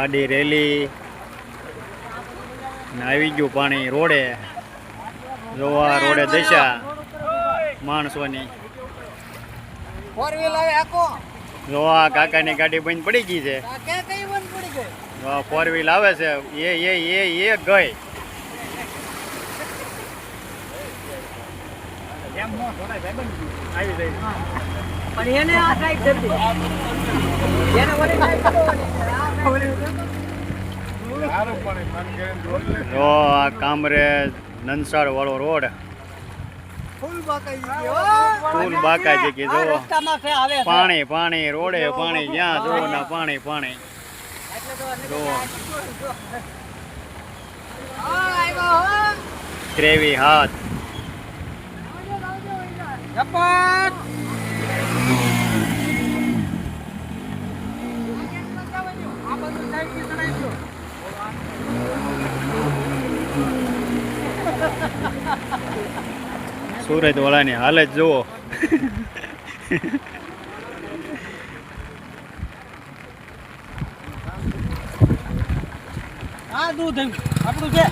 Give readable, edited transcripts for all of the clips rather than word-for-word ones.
ગાડી રેલી ને આવી ગયું પાણી રોડે. જોવા રોડે દશા માણસોની. જોવા કાકાની ગાડી બંધ પડી ગઈ છે. ફોર વ્હીલ આવે છે એ ગઈ. જો આ કામરેજ નંસાર વાળો રોડ ફૂલ બાકા છે કે જો પાણી પાણી રોડે પાણી જ્યાં જો ના પાણી પાણી જો ત્રેવી હાથ સુરત વાળાની હાલત જુઓ. આ દૂધ આપણું છે.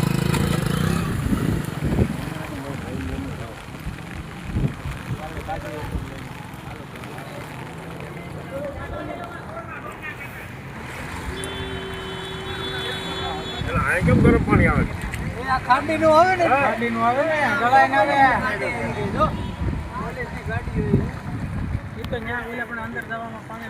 કેમ ગરમ પાણી આવે? ખાંડી નું આવે ને, ખાંડી નું આવે ને, ગળાઈ ના આવે. જો પોલીસની ગાડી હોય એ તો ન્યા ઓલા પણ અંદર જવામાં પાણી